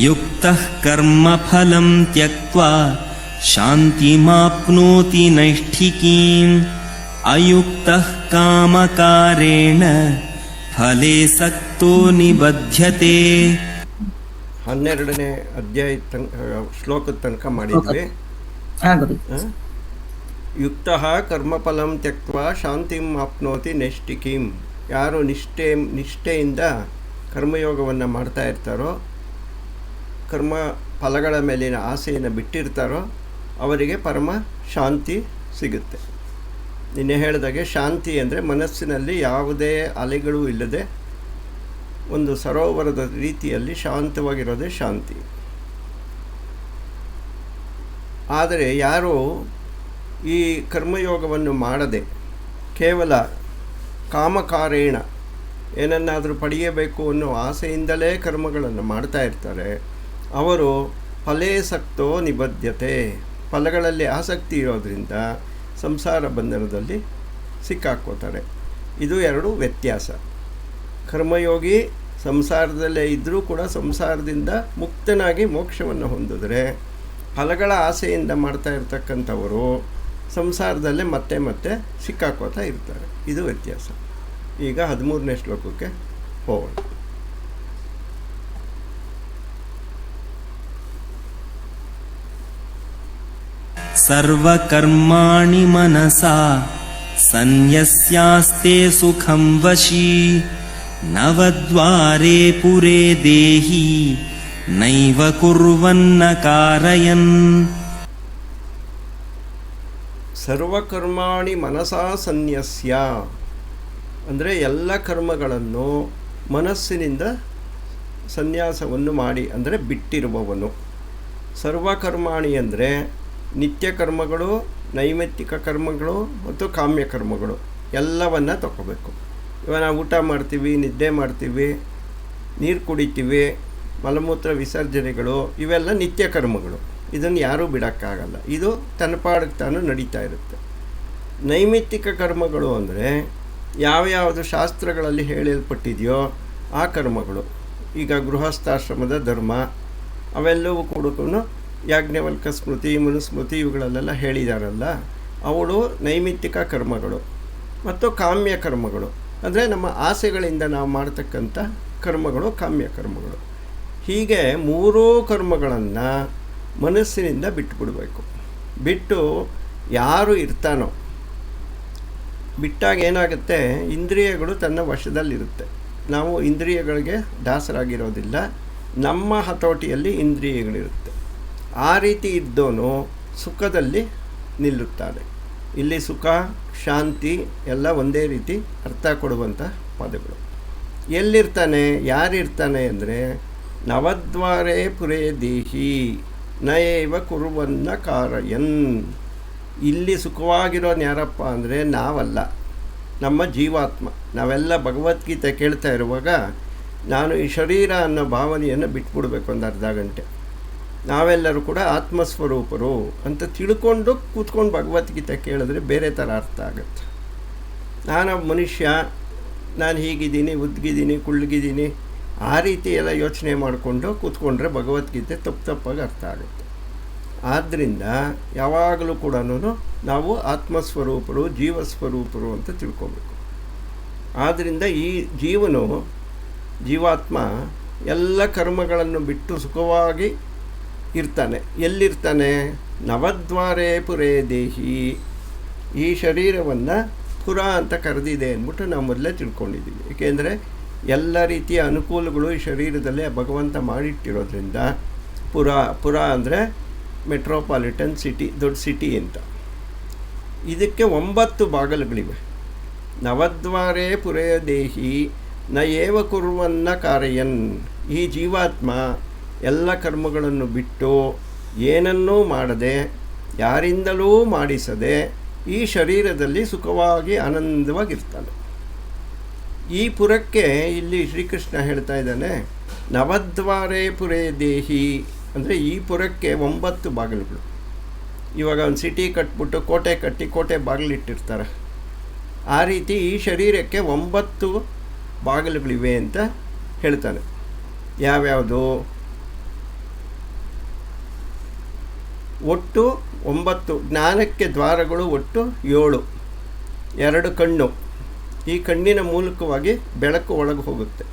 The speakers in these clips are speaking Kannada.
ಯುಕ್ತಃ ಕರ್ಮಫಲಂ ತ್ಯಕ್ತ್ವಾ ಶಾಂತಿಮಾಪ್ನೋತಿ ನೈಷ್ಠಿಕೀಂ ಅಯುಕ್ತಃ ಕಾಮಕಾರೇಣ ಫಲೇ ಸಕ್ತೋ ನಿಬಧ್ಯತೆ. 12ನೇ ಅಧ್ಯಾಯ ಶ್ಲೋಕದ ತನಕ ಮಾಡಿದ್ವಿ. ಯುಕ್ತಃ ಕರ್ಮಫಲಂ ತ್ಯಕ್ತ್ವಾ ಶಾಂತಿಂ ಆಪ್ನೋತಿ ನೈಷ್ಠಿಕೀಂ. ಯಾರು ನಿಷ್ಠೆಯಿಂದ ಕರ್ಮಯೋಗವನ್ನು ಮಾಡ್ತಾ ಇರ್ತಾರೋ, ಕರ್ಮ ಫಲಗಳ ಮೇಲಿನ ಆಸೆಯನ್ನು ಬಿಟ್ಟಿರ್ತಾರೋ ಅವರಿಗೆ ಪರಮ ಶಾಂತಿ ಸಿಗುತ್ತೆ. ನಿನ್ನೆ ಹೇಳಿದಾಗೆ ಶಾಂತಿ ಅಂದರೆ ಮನಸ್ಸಿನಲ್ಲಿ ಯಾವುದೇ ಅಲೆಗಳು ಇಲ್ಲದೆ ಒಂದು ಸರೋವರದ ರೀತಿಯಲ್ಲಿ ಶಾಂತವಾಗಿರೋದೇ ಶಾಂತಿ. ಆದರೆ ಯಾರು ಈ ಕರ್ಮಯೋಗವನ್ನು ಮಾಡದೆ ಕೇವಲ ಕಾಮಕಾರೇಣ ಏನನ್ನಾದರೂ ಪಡೆಯಬೇಕು ಅನ್ನೋ ಆಸೆಯಿಂದಲೇ ಕರ್ಮಗಳನ್ನು ಮಾಡ್ತಾ ಇರ್ತಾರೆ, ಅವರು ಫಲೇ ಸಕ್ತೋ ನಿಬದ್ಧತೆ. ಫಲಗಳಲ್ಲಿ ಆಸಕ್ತಿ ಇರೋದರಿಂದ ಸಂಸಾರ ಬಂಧನದಲ್ಲಿ ಸಿಕ್ಕಾಕ್ಕೋತಾರೆ. ಇದು ಎರಡು ವ್ಯತ್ಯಾಸ. ಕರ್ಮಯೋಗಿ ಸಂಸಾರದಲ್ಲೇ ಇದ್ದರೂ ಕೂಡ ಸಂಸಾರದಿಂದ ಮುಕ್ತನಾಗಿ ಮೋಕ್ಷವನ್ನು ಹೊಂದಿದ್ರೆ, ಫಲಗಳ ಆಸೆಯಿಂದ ಮಾಡ್ತಾ ಇರ್ತಕ್ಕಂಥವರು ಸಂಸಾರದಲ್ಲೇ ಮತ್ತೆ ಮತ್ತೆ ಸಿಕ್ಕಾಕೋತಾ ಇರ್ತಾರೆ. ಇದು ವ್ಯತ್ಯಾಸ. ಈಗ 13ನೇ ಶ್ಲೋಕಕ್ಕೆ ಹೋಗೋಣ. ಸರ್ವಕರ್ಮಾಣಿ ಮನಸಾ ಸನ್ಯಸ್ಯಾಸ್ತೆ ಸುಖಂ ವಶೀ ನವದ್ವಾರೆ ಪುರೇ ದೇಹಿ ನೈವ ಕುರ್ವನ್ನ ಕಾರಯನ್. ಸರ್ವಕರ್ಮಾಣಿ ಮನಸಾ ಸನ್ಯಸ್ಯ ಅಂದರೆ ಎಲ್ಲ ಕರ್ಮಗಳನ್ನು ಮನಸ್ಸಿನಿಂದ ಸನ್ಯಾಸವನ್ನು ಮಾಡಿ, ಅಂದರೆ ಬಿಟ್ಟಿರುವವನು. ಸರ್ವಕರ್ಮಾಣಿ ಅಂದರೆ ನಿತ್ಯ ಕರ್ಮಗಳು, ನೈಮಿತ್ತಿಕ ಕರ್ಮಗಳು ಮತ್ತು ಕಾಮ್ಯ ಕರ್ಮಗಳು ಎಲ್ಲವನ್ನು ತಗೋಬೇಕು. ಇವಾಗ ನಾವು ಊಟ ಮಾಡ್ತೀವಿ, ನಿದ್ದೆ ಮಾಡ್ತೀವಿ, ನೀರು ಕುಡಿತೀವಿ, ಮಲಮೂತ್ರ ವಿಸರ್ಜನೆಗಳು, ಇವೆಲ್ಲ ನಿತ್ಯ ಕರ್ಮಗಳು. ಇದನ್ನು ಯಾರೂ ಬಿಡೋಕ್ಕಾಗಲ್ಲ. ಇದು ತನ್ನ ಪಾಡಿಗೆ ತಾನು ನಡೀತಾ ಇರುತ್ತೆ. ನೈಮಿತ್ತಿಕ ಕರ್ಮಗಳು ಅಂದರೆ ಯಾವ್ಯಾವುದು ಶಾಸ್ತ್ರಗಳಲ್ಲಿ ಹೇಳಲ್ಪಟ್ಟಿದೆಯೋ ಆ ಕರ್ಮಗಳು. ಈಗ ಗೃಹಸ್ಥಾಶ್ರಮದ ಧರ್ಮ ಅವೆಲ್ಲವೂ ಕೂಡ ಯಾಜ್ಞವಲ್ಕ ಸ್ಮೃತಿ, ಮನುಸ್ಮೃತಿ ಇವುಗಳಲ್ಲೆಲ್ಲ ಹೇಳಿದಾರಲ್ಲ, ಅವಳು ನೈಮಿತ್ತಿಕ ಕರ್ಮಗಳು. ಮತ್ತು ಕಾಮ್ಯ ಕರ್ಮಗಳು ಅಂದರೆ ನಮ್ಮ ಆಸೆಗಳಿಂದ ನಾವು ಮಾಡ್ತಕ್ಕಂಥ ಕರ್ಮಗಳು ಕಾಮ್ಯ ಕರ್ಮಗಳು. ಹೀಗೆ ಮೂರೂ ಕರ್ಮಗಳನ್ನು ಮನಸ್ಸಿನಿಂದ ಬಿಟ್ಟುಬಿಡಬೇಕು. ಬಿಟ್ಟು ಯಾರು ಇರ್ತಾನೋ, ಬಿಟ್ಟಾಗ ಏನಾಗುತ್ತೆ, ಇಂದ್ರಿಯಗಳು ತನ್ನ ವಶದಲ್ಲಿರುತ್ತೆ. ನಾವು ಇಂದ್ರಿಯಗಳಿಗೆ ದಾಸರಾಗಿರೋದಿಲ್ಲ, ನಮ್ಮ ಹತೋಟಿಯಲ್ಲಿ ಇಂದ್ರಿಯಗಳಿರುತ್ತೆ. ಆ ರೀತಿ ಇದ್ದವನು ಸುಖದಲ್ಲಿ ನಿಲ್ಲುತ್ತಾನೆ. ಇಲ್ಲಿ ಸುಖ, ಶಾಂತಿ ಎಲ್ಲ ಒಂದೇ ರೀತಿ ಅರ್ಥ ಕೊಡುವಂಥ ಪದಗಳು. ಎಲ್ಲಿರ್ತಾನೆ, ಯಾರಿರ್ತಾನೆ ಅಂದರೆ ನವದ್ವಾರೇ ಪುರೇ ದೇಹಿ ನಯೇವ ಕುರುವನ್ನ ಕಾರಯನ್. ಇಲ್ಲಿ ಸುಖವಾಗಿರೋನು ಯಾರಪ್ಪ ಅಂದರೆ ನಾವಲ್ಲ, ನಮ್ಮ ಜೀವಾತ್ಮ. ನಾವೆಲ್ಲ ಭಗವದ್ಗೀತೆ ಕೇಳ್ತಾ ಇರುವಾಗ ನಾನು ಈ ಶರೀರ ಅನ್ನೋ ಭಾವನೆಯನ್ನು ಬಿಟ್ಬಿಡ್ಬೇಕು ಒಂದು ಅರ್ಧ ಗಂಟೆ. ನಾವೆಲ್ಲರೂ ಕೂಡ ಆತ್ಮಸ್ವರೂಪರು ಅಂತ ತಿಳ್ಕೊಂಡು ಕೂತ್ಕೊಂಡು ಭಗವದ್ಗೀತೆ ಕೇಳಿದ್ರೆ ಬೇರೆ ಥರ ಅರ್ಥ ಆಗುತ್ತೆ. ನಾನೊಬ್ಬ ಮನುಷ್ಯ, ನಾನು ಹೀಗಿದ್ದೀನಿ, ಉದ್ಗಿದ್ದೀನಿ, ಕುಳ್ಗಿದ್ದೀನಿ, ಆ ರೀತಿ ಎಲ್ಲ ಯೋಚನೆ ಮಾಡಿಕೊಂಡು ಕೂತ್ಕೊಂಡ್ರೆ ಭಗವದ್ಗೀತೆ ತಪ್ಪಾಗಿ ಅರ್ಥ ಆಗುತ್ತೆ. ಆದ್ದರಿಂದ ಯಾವಾಗಲೂ ಕೂಡ ನಾವು ಆತ್ಮಸ್ವರೂಪರು, ಜೀವಸ್ವರೂಪರು ಅಂತ ತಿಳ್ಕೊಬೇಕು. ಆದ್ದರಿಂದ ಈ ಜೀವಾತ್ಮ ಎಲ್ಲ ಕರ್ಮಗಳನ್ನು ಬಿಟ್ಟು ಸುಖವಾಗಿ ಇರ್ತಾನೆ. ಎಲ್ಲಿರ್ತಾನೆ? ನವದ್ವಾರೇ ಪುರೇ ದೇಹಿ. ಈ ಶರೀರವನ್ನು ಪುರ ಅಂತ ಕರೆದಿದೆ ಅಂದ್ಬಿಟ್ಟು ನಾವು ಮೊದಲೇ ತಿಳ್ಕೊಂಡಿದ್ದೀವಿ. ಏಕೆಂದರೆ ಎಲ್ಲ ರೀತಿಯ ಅನುಕೂಲಗಳು ಈ ಶರೀರದಲ್ಲೇ ಭಗವಂತ ಮಾಡಿಟ್ಟಿರೋದ್ರಿಂದ ಪುರ ಅಂದರೆ ಮೆಟ್ರೋಪಾಲಿಟನ್ ಸಿಟಿ, ದೊಡ್ಡ ಸಿಟಿ ಅಂತ. ಇದಕ್ಕೆ 9 ಬಾಗಿಲುಗಳಿವೆ. ನವದ್ವಾರೇ ಪುರೇ ದೇಹಿ ನ ಏವ ಕುರ್ವನ್ನ ಕಾರಯನ್. ಈ ಜೀವಾತ್ಮ ಎಲ್ಲ ಕರ್ಮಗಳನ್ನು ಬಿಟ್ಟು ಏನನ್ನೂ ಮಾಡದೆ, ಯಾರಿಂದಲೂ ಮಾಡಿಸದೆ ಈ ಶರೀರದಲ್ಲಿ ಸುಖವಾಗಿ ಆನಂದವಾಗಿರ್ತಾನೆ. ಈ ಪುರಕ್ಕೆ ಇಲ್ಲಿ ಶ್ರೀಕೃಷ್ಣ ಹೇಳ್ತಾ ಇದ್ದಾನೆ, ನವದ್ವಾರೇ ಪುರೇ ದೇಹಿ ಅಂದರೆ ಈ ಪುರಕ್ಕೆ 9 ಬಾಗಿಲುಗಳು. ಇವಾಗ ಒಂದು ಸಿಟಿ ಕಟ್ಬಿಟ್ಟು ಕೋಟೆ ಕಟ್ಟಿ ಕೋಟೆ ಬಾಗಿಲಿಟ್ಟಿರ್ತಾರೆ. ಆ ರೀತಿ ಈ ಶರೀರಕ್ಕೆ 9 ಬಾಗಿಲುಗಳಿವೆ ಅಂತ ಹೇಳ್ತಾನೆ. ಯಾವ್ಯಾವುದು? ಒಟ್ಟು 9 ಜ್ಞಾನಕ್ಕೆ ದ್ವಾರಗಳು ಒಟ್ಟು 7. 2 ಕಣ್ಣು, ಈ ಕಣ್ಣಿನ ಮೂಲಕವಾಗಿ ಬೆಳಕು ಒಳಗೆ ಹೋಗುತ್ತೆ.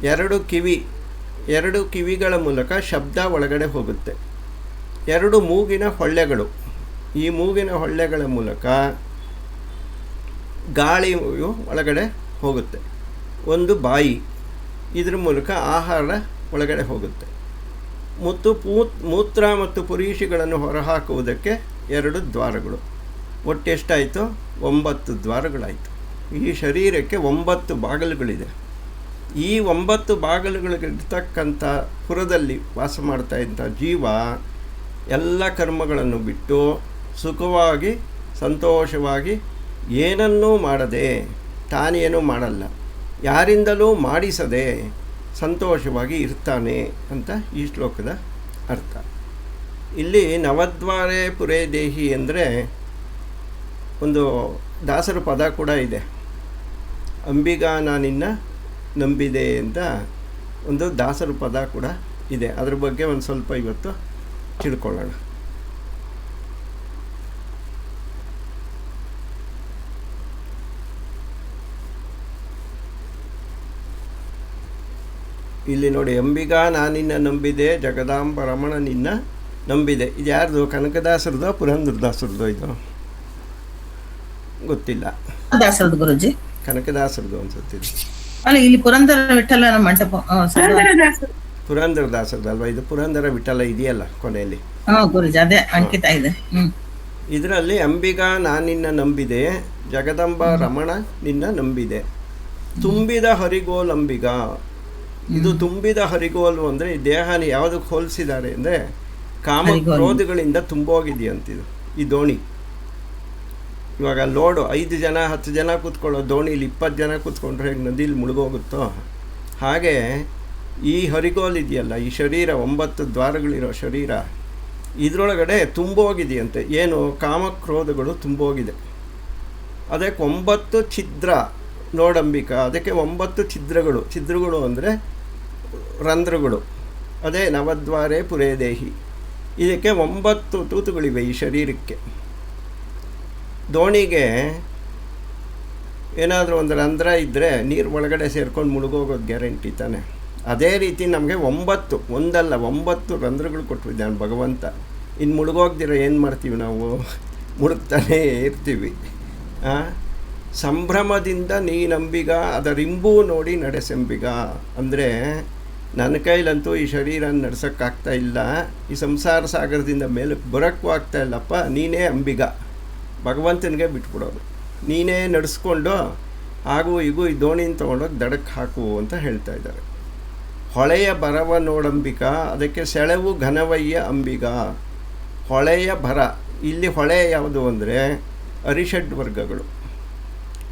2 ಕಿವಿ, 2 ಕಿವಿಗಳ ಮೂಲಕ ಶಬ್ದ ಒಳಗಡೆ ಹೋಗುತ್ತೆ. 2 ಮೂಗಿನ ಹೊಳ್ಳೆಗಳು, ಈ ಮೂಗಿನ ಹೊಳ್ಳೆಗಳ ಮೂಲಕ ಗಾಳಿಯು ಒಳಗಡೆ ಹೋಗುತ್ತೆ. 1 ಬಾಯಿ, ಇದ್ರ ಮೂಲಕ ಆಹಾರ ಒಳಗಡೆ ಹೋಗುತ್ತೆ. ಮತ್ತು ಮೂತ್ರ ಮತ್ತು ಪುರೀಷಿಗಳನ್ನು ಹೊರಹಾಕುವುದಕ್ಕೆ 2 ದ್ವಾರಗಳು. ಒಟ್ಟೆಷ್ಟಾಯಿತು? 9 ದ್ವಾರಗಳಾಯಿತು. ಈ ಶರೀರಕ್ಕೆ 9 ಬಾಗಿಲುಗಳಿದೆ. ಈ 9 ಬಾಗಿಲುಗಳಿರ್ತಕ್ಕಂಥ ಪುರದಲ್ಲಿ ವಾಸ ಮಾಡ್ತಾ ಇದ್ದ ಜೀವ ಎಲ್ಲ ಕರ್ಮಗಳನ್ನು ಬಿಟ್ಟು ಸುಖವಾಗಿ ಸಂತೋಷವಾಗಿ ಏನನ್ನೂ ಮಾಡದೆ, ತಾನೇನೂ ಮಾಡಲ್ಲ, ಯಾರಿಂದಲೂ ಮಾಡಿಸದೆ ಸಂತೋಷವಾಗಿ ಇರ್ತಾನೆ ಅಂತ ಈ ಶ್ಲೋಕದ ಅರ್ಥ. ಇಲ್ಲಿ ನವದ್ವಾರೇ ಪುರೇ ದೇಹಿ ಅಂದರೆ ಒಂದು ದಾಸರ ಪದ ಕೂಡ ಇದೆ. ಅಂಬಿಗಾ ನಾನಿನ್ನ ನಂಬಿದೆ ಅಂತ ಒಂದು ದಾಸರ ಪದ ಕೂಡ ಇದೆ. ಅದ್ರ ಬಗ್ಗೆ ಒಂದು ಸ್ವಲ್ಪ ಇವತ್ತು ತಿಳ್ಕೊಳ್ಳೋಣ. ಇಲ್ಲಿ ನೋಡಿ, ಅಂಬಿಗಾ ನಾನಿನ್ನ ನಂಬಿದೆ, ಜಗದಾಂಬ ರಮಣ ನಿನ್ನ ನಂಬಿದೆ. ಇದು ಯಾರ್ದು? ಕನಕದಾಸರದೋ ಪುರಂದರದಾಸರದೋ? ಇದು ಗೊತ್ತಿಲ್ಲ. ದಾಸರದು ಗುರುಜಿ, ಕನಕದಾಸರದು ಅನ್ಸುತ್ತಿದೆ. ಅಲ್ಲ, ಇಲ್ಲಿ ಪುರಂದರ ವಿಠಲನ ಮಂಟಪ, ಪುರಂದರದಾಸರದಲ್ವಾ ಇದು? ಪುರಂದರ ವಿಠಲ ಇದೆಯಲ್ಲ ಕೊನೆಯಲ್ಲಿ. ಗುರುಜಿ, ಅದೇ ಅಂಕಿತ ಇದೆ. ಇದರಲ್ಲಿ ಅಂಬಿಗಾ ನಾನಿನ್ನ ನಂಬಿದೆ, ಜಗದಂಬ ರಮಣ ನಿನ್ನ ನಂಬಿದೆ, ತುಂಬಿದ ಹರಿಗೋಲ್ ಅಂಬಿಗಾ. ಇದು ತುಂಬಿದ ಹರಿಗೋಲು ಅಂದರೆ ಈ ದೇಹನ ಯಾವುದಕ್ಕೆ ಹೋಲಿಸಿದ್ದಾರೆ ಅಂದರೆ ಕಾಮ ಕ್ರೋಧಗಳಿಂದ ತುಂಬೋಗಿದೆಯಂತಿದು ಈ ದೋಣಿ. ಇವಾಗ ಲೋಡು 5 ಜನ 10 ಜನ ಕೂತ್ಕೊಳ್ಳೋ ದೋಣಿಲಿ 20 ಜನ ಕೂತ್ಕೊಂಡ್ರೆ ಹೇಗೆ ನದಿಲಿ ಮುಳುಗೋಗುತ್ತೋ ಹಾಗೆ ಈ ಹರಿಗೋಲು ಇದೆಯಲ್ಲ, ಈ ಶರೀರ 9 ದ್ವಾರಗಳಿರೋ ಶರೀರ, ಇದರೊಳಗಡೆ ತುಂಬೋಗಿದೆಯಂತೆ. ಏನು? ಕಾಮಕ್ರೋಧಗಳು ತುಂಬೋಗಿದೆ. ಅದಕ್ಕೆ 9 ಛಿದ್ರ ನೋಡಂಬಿಕಾ. ಅದಕ್ಕೆ 9 ಛಿದ್ರಗಳು ಅಂದರೆ ರಂಧ್ರಗಳು. ಅದೇ ನವದ್ವಾರೇ ಪುರೇ ದೇಹಿ. ಇದಕ್ಕೆ 9 ತೂತುಗಳಿವೆ ಈ ಶರೀರಕ್ಕೆ. ದೋಣಿಗೆ ಏನಾದರೂ ಒಂದು ರಂಧ್ರ ಇದ್ದರೆ ನೀರು ಒಳಗಡೆ ಸೇರ್ಕೊಂಡು ಮುಳುಗೋಗೋದು ಗ್ಯಾರಂಟಿ ತಾನೆ. ಅದೇ ರೀತಿ ನಮಗೆ 9 ಒಂದಲ್ಲ 9 ರಂಧ್ರಗಳು ಕೊಟ್ಟಿದ್ದಾನೆ ಭಗವಂತ. ಇನ್ನು ಮುಳುಗೋಗ್ದಿರ ಏನು ಮಾಡ್ತೀವಿ ನಾವು? ಮುಳುಗ್ತಾನೇ ಇರ್ತೀವಿ. ಸಂಭ್ರಮದಿಂದ ನೀನಂಬಿಗ ಅದರಿಂಬೂ ನೋಡಿ ನಡೆಸಂಬಿಗ ಅಂದರೆ ನನ್ನ ಕೈಲಂತೂ ಈ ಶರೀರ ನಡೆಸೋಕ್ಕಾಗ್ತಾ ಇಲ್ಲ, ಈ ಸಂಸಾರ ಸಾಗರದಿಂದ ಮೇಲಕ್ಕೆ ಬರೋಕ್ಕೂ ಆಗ್ತಾ ಇಲ್ಲಪ್ಪ, ನೀನೇ ಅಂಬಿಗ, ಭಗವಂತನಿಗೆ ಬಿಟ್ಬಿಡೋದು, ನೀನೇ ನಡೆಸ್ಕೊಂಡು ಹಾಗೂ ಈಗೂ ಈ ದೋಣಿನ ತೊಗೊಂಡೋಗಿ ದಡಕ್ಕೆ ಹಾಕು ಅಂತ ಹೇಳ್ತಾ ಇದ್ದಾರೆ. ಹೊಳೆಯ ಬರವ ನೋಡಂಬಿಕ, ಅದಕ್ಕೆ ಸೆಳೆವು ಘನವಯ್ಯ ಅಂಬಿಗ. ಹೊಳೆಯ ಬರ, ಇಲ್ಲಿ ಹೊಳೆ ಯಾವುದು ಅಂದರೆ ಅರಿಷಡ್ ವರ್ಗಗಳು,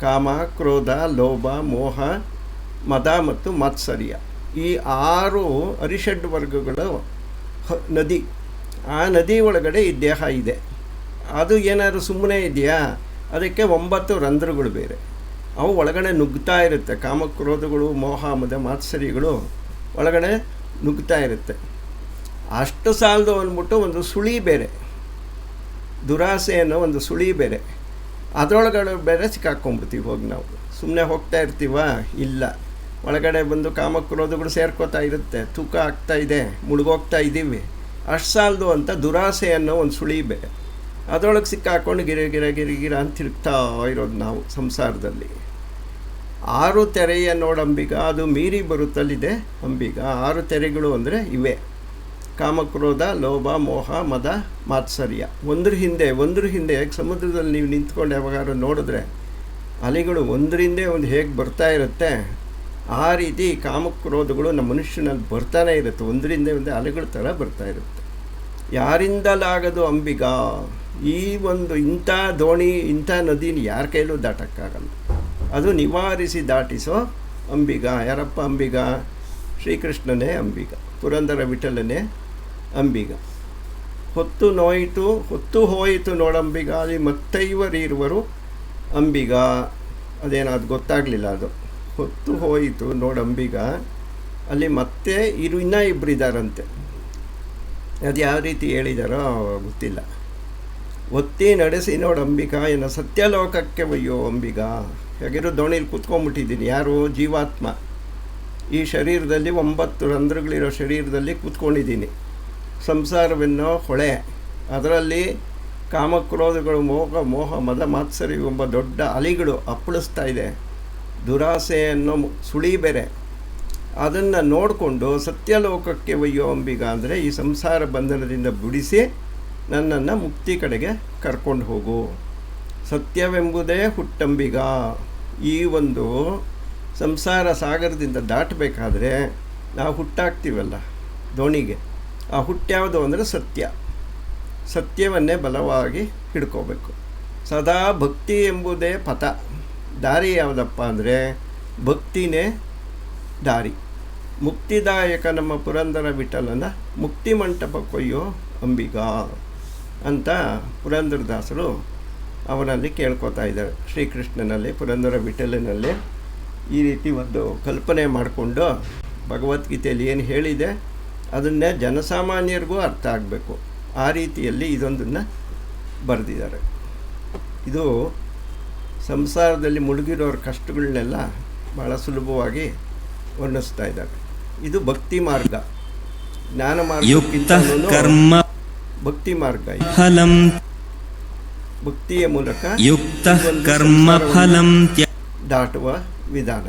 ಕಾಮ ಕ್ರೋಧ ಲೋಭ ಮೋಹ ಮದ ಮತ್ತು ಮಾತ್ಸರ್ಯ. ಈ 6 ಅರಿಷಡ್ ವರ್ಗಗಳು ನದಿ. ಆ ನದಿ ಒಳಗಡೆ ಈ ದೇಹ ಇದೆ. ಅದು ಏನಾದರೂ ಸುಮ್ಮನೆ ಇದೆಯಾ? ಅದಕ್ಕೆ 9 ರಂಧ್ರಗಳು ಬೇರೆ, ಅವು ಒಳಗಡೆ ನುಗ್ತಾ ಇರುತ್ತೆ. ಕಾಮಕ್ರೋಧಗಳು ಮೋಹ ಮದ ಮಾತ್ಸರ್ಯಗಳು ಒಳಗಡೆ ನುಗ್ತಾ ಇರುತ್ತೆ. ಅಷ್ಟು ಸಾಲದು ಅಂದ್ಬಿಟ್ಟು ಒಂದು ಸುಳಿ ಬೇರೆ, ದುರಾಸೆ ಅನ್ನೋ ಒಂದು ಸುಳಿ ಬೇರೆ, ಅದರೊಳಗಡೆ ಬೇರೆ ಸಿಕ್ಕಾಕ್ಕೊಂಬಿಡ್ತೀವಿ ಹೋಗಿ. ನಾವು ಸುಮ್ಮನೆ ಹೋಗ್ತಾ ಇರ್ತೀವ? ಇಲ್ಲ, ಒಳಗಡೆ ಬಂದು ಕಾಮಕ್ರೋಧಗಳು ಸೇರ್ಕೋತಾ ಇರುತ್ತೆ, ತೂಕ ಆಗ್ತಾ ಇದೆ, ಮುಳುಗೋಗ್ತಾ ಇದ್ದೀವಿ. ಅಷ್ಟು ಸಾಲದು ಅಂತ ದುರಾಸೆ ಅನ್ನೋ ಒಂದು ಸುಳಿ ಬೇರೆ, ಅದರೊಳಗೆ ಸಿಕ್ಕಾಕೊಂಡು ಗಿರ ಅಂತ ತಿರುಗ್ತಾ ಇರೋದು ನಾವು ಸಂಸಾರದಲ್ಲಿ. 6 ತೆರೆಯ ನೋಡಂಬಿಗ, ಅದು ಮೀರಿ ಬರುತ್ತಲ್ಲಿದೆ ಅಂಬಿಗ. 6 ತೆರೆಗಳು ಅಂದರೆ ಇವೆ: ಕಾಮಕ್ರೋಧ ಲೋಭ ಮೋಹ ಮದ ಮಾತ್ಸರ್ಯ. ಒಂದ್ರ ಹಿಂದೆ ಸಮುದ್ರದಲ್ಲಿ ನೀವು ನಿಂತ್ಕೊಂಡು ಯಾವಾಗಾದ್ರೂ ನೋಡಿದ್ರೆ ಅಲೆಗಳು ಒಂದರಿಂದ ಒಂದು ಹೇಗೆ ಬರ್ತಾ ಇರುತ್ತೆ, ಆ ರೀತಿ ಕಾಮಕ್ರೋಧಗಳು ನಮ್ಮ ಮನುಷ್ಯನಲ್ಲಿ ಬರ್ತಾನೆ ಇರುತ್ತೆ. ಒಂದರಿಂದ ಒಂದು ಅಲೆಗಳ ಥರ ಬರ್ತಾ ಇರುತ್ತೆ. ಯಾರಿಂದಲಾಗದು ಅಂಬಿಗ. ಈ ಒಂದು ಇಂಥ ದೋಣಿ ಇಂಥ ನದಿನ ಯಾರ ಕೈಲೂ ದಾಟಕ್ಕಾಗಲ್ಲ. ಅದು ನಿವಾರಿಸಿ ದಾಟಿಸೋ ಅಂಬಿಗ. ಯಾರಪ್ಪ ಅಂಬಿಗ? ಶ್ರೀಕೃಷ್ಣನೇ ಅಂಬಿಗ, ಪುರಂದರ ವಿಠಲನೇ ಅಂಬಿಗ. ಹೊತ್ತು ಹೋಯಿತು ನೋಡಂಬಿಗ, ಅಲ್ಲಿ ಮತ್ತೈವರಿರುವರು ಅಂಬಿಗ. ಅದೇನೋ ಅದು ಗೊತ್ತಾಗಲಿಲ್ಲ. ಅದು ಹೊತ್ತು ಹೋಯಿತು ನೋಡಂಬಿಗ, ಅಲ್ಲಿ ಮತ್ತೆ ಇನ್ನೂ 2 ಇದ್ದಾರಂತೆ. ಅದು ಯಾವ ರೀತಿ ಹೇಳಿದಾರೋ ಗೊತ್ತಿಲ್ಲ. ಒತ್ತಿ ನಡೆಸಿ ನೋಡು ಅಂಬಿಕಾ ಎನ್ನ ಸತ್ಯಲೋಕಕ್ಕೆ ಒಯ್ಯೋ ಅಂಬಿಗಾ. ಹೇಗಿರೋ ದೋಣಿಲಿ ಕೂತ್ಕೊಂಡ್ಬಿಟ್ಟಿದ್ದೀನಿ. ಯಾರು? ಜೀವಾತ್ಮ. ಈ ಶರೀರದಲ್ಲಿ 9 ರಂಧ್ರಗಳಿರೋ ಶರೀರದಲ್ಲಿ ಕೂತ್ಕೊಂಡಿದ್ದೀನಿ. ಸಂಸಾರವೆನ್ನೋ ಹೊಳೆ, ಅದರಲ್ಲಿ ಕಾಮಕ್ರೋಧಗಳು, ಮೋಹ ಮದ ಮಾತ್ಸರ್ಯ ಎಂಬ ದೊಡ್ಡ ಅಲಿಗಳು ಅಪ್ಪಳಿಸ್ತಾ ಇದೆ. ದುರಾಸೆ ಅನ್ನೋ ಸುಳಿ ಬೇರೆ. ಅದನ್ನು ನೋಡಿಕೊಂಡು ಸತ್ಯಲೋಕಕ್ಕೆ ಒಯ್ಯೋ ಅಂಬಿಗ ಅಂದರೆ ಈ ಸಂಸಾರ ಬಂಧನದಿಂದ ಬಿಡಿಸಿ ನನ್ನನ್ನು ಮುಕ್ತಿ ಕಡೆಗೆ ಕರ್ಕೊಂಡು ಹೋಗು. ಸತ್ಯವೆಂಬುದೇ ಹುಟ್ಟಂಬಿಗ. ಈ ಒಂದು ಸಂಸಾರ ಸಾಗರದಿಂದ ದಾಟಬೇಕಾದ್ರೆ ನಾವು ಹುಟ್ಟಾಕ್ತೀವಲ್ಲ ದೋಣಿಗೆ, ಆ ಹುಟ್ಟ್ಯಾವುದು ಅಂದರೆ ಸತ್ಯ. ಸತ್ಯವನ್ನೇ ಬಲವಾಗಿ ಹಿಡ್ಕೋಬೇಕು. ಸದಾ ಭಕ್ತಿ ಎಂಬುದೇ ಪಥ. ದಾರಿ ಯಾವುದಪ್ಪ ಅಂದರೆ ಭಕ್ತಿನೇ ದಾರಿ. ಮುಕ್ತಿದಾಯಕ ನಮ್ಮ ಪುರಂದರ ವಿಠಲನ ಮುಕ್ತಿ ಮಂಟಪ ಕೊಯ್ಯೋ ಅಂಬಿಗ ಅಂತ ಪುರಂದರದಾಸರು ಅವನಲ್ಲಿ ಕೇಳ್ಕೊತಾ ಇದ್ದಾರೆ. ಶ್ರೀಕೃಷ್ಣನಲ್ಲಿ, ಪುರಂದರ ವಿಠಲನಲ್ಲಿ ಈ ರೀತಿ ಒಂದು ಕಲ್ಪನೆ ಮಾಡಿಕೊಂಡು ಭಗವದ್ಗೀತೆಯಲ್ಲಿ ಏನು ಹೇಳಿದೆ ಅದನ್ನೇ ಜನಸಾಮಾನ್ಯರಿಗೂ ಅರ್ಥ ಆಗಬೇಕು. ಆ ರೀತಿಯಲ್ಲಿ ಇದೊಂದನ್ನು ಬರೆದಿದ್ದಾರೆ. ಇದು ಸಂಸಾರದಲ್ಲಿ ಮುಳುಗಿರೋರ ಕಷ್ಟಗಳನ್ನೆಲ್ಲ ಭಾಳ ಸುಲಭವಾಗಿ ವರ್ಣಿಸ್ತಾ ಇದ್ದಾರೆ. ಇದು ಭಕ್ತಿ ಮಾರ್ಗ. ಜ್ಞಾನ ಮಾರ್ಗಕ್ಕಿಂತಲೂ ಭಕ್ತಿ ಮಾರ್ಗ. ಫಲಂ ಭಕ್ತಿಯ ಮೂಲಕ ಯುಕ್ತ ಕರ್ಮ ಫಲಂ ದಾಟುವ ವಿಧಾನ.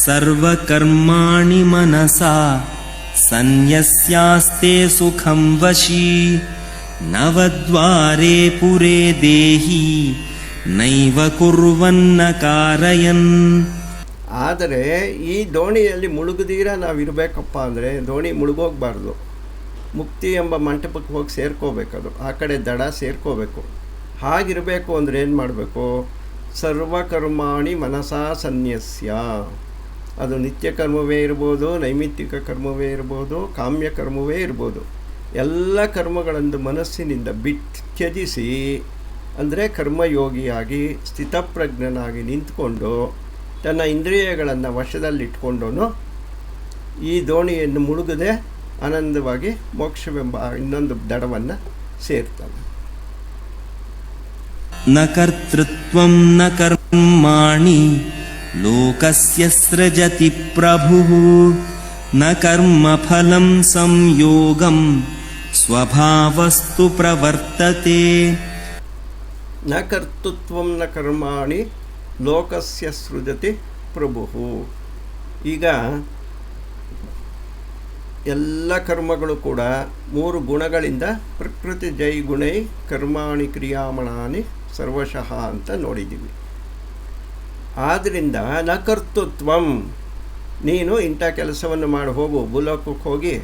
ಸರ್ವಕರ್ಮಾಣಿ ಮನಸಾ ಸನ್ಯಸ್ಯಾಸ್ತೆ ಸುಖಂ ವಶಿ ನವದ್ವಾರೆ ಪುರೇ ದೇಹಿ ನೈವ ಕುರ್ವನ್ನ ಕಾರಯನ್. ಆದರೆ ಈ ದೋಣಿಯಲ್ಲಿ ಮುಳುಗದೀರ ನಾವು ಇರಬೇಕಪ್ಪ ಅಂದರೆ ದೋಣಿ ಮುಳುಗೋಗಬಾರ್ದು. ಮುಕ್ತಿ ಎಂಬ ಮಂಟಪಕ್ಕೆ ಹೋಗಿ ಸೇರ್ಕೋಬೇಕದು. ಆ ಕಡೆ ದಡ ಸೇರ್ಕೋಬೇಕು. ಹಾಗಿರಬೇಕು ಅಂದರೆ ಏನು ಮಾಡಬೇಕು? ಸರ್ವಕರ್ಮಾಣಿ ಮನಸಾ ಸನ್ಯಸ್ಯ. ಅದು ನಿತ್ಯ ಕರ್ಮವೇ ಇರ್ಬೋದು, ನೈಮಿತ್ತಿಕ ಕರ್ಮವೇ ಇರ್ಬೋದು, ಕಾಮ್ಯ ಕರ್ಮವೇ ಇರ್ಬೋದು. ಎಲ್ಲ ಕರ್ಮಗಳನ್ನು ಮನಸ್ಸಿನಿಂದ ತ್ಯಜಿಸಿ, ಅಂದರೆ ಕರ್ಮಯೋಗಿಯಾಗಿ ಸ್ಥಿತಪ್ರಜ್ಞನಾಗಿ ನಿಂತ್ಕೊಂಡು ತನ್ನ ಇಂದ್ರಿಯಗಳನ್ನು ವಶದಲ್ಲಿಟ್ಕೊಂಡು ಈ ದೋಣಿಯನ್ನು ಮುಳುಗದೆ ಆನಂದವಾಗಿ ಮೋಕ್ಷವೆಂಬ ಇನ್ನೊಂದು ದಡವನ್ನು ಸೇರ್ತಾನೆ. ನ ಕರ್ತೃತ್ವಂ ನ ಕರ್ಮಾಣಿ ಲೋಕಸ್ಯ ಸೃಜತಿ ಪ್ರಭುಃ ನ ಕರ್ಮಫಲಂ ಸಂಯೋಗಂ ಸ್ವಭಾವಸ್ತು ಪ್ರವರ್ತತೆ. ನ ಕರ್ತೃತ್ವಂ ನ ಕರ್ಮಾಣಿ ಲೋಕಸ್ಯ ಸೃಜತಿ ಪ್ರಭುಃ. ಈಗ ಎಲ್ಲ ಕರ್ಮಗಳು ಕೂಡ 3 ಗುಣಗಳಿಂದ ಪ್ರಕೃತಿ ಜೈಗುಣೈ ಕರ್ಮಾಣಿ ಕ್ರಿಯಾಮಣಾನಿ ಸರ್ವಶಃ ಅಂತ ನೋಡಿದ್ದೀವಿ. ಆದ್ದರಿಂದ ನ ಕರ್ತೃತ್ವಂ, ನೀನು ಇಂಥ ಕೆಲಸವನ್ನು ಮಾಡಿ ಹೋಗು, ಭೂಲೋಕಕ್ಕೆ ಹೋಗಿ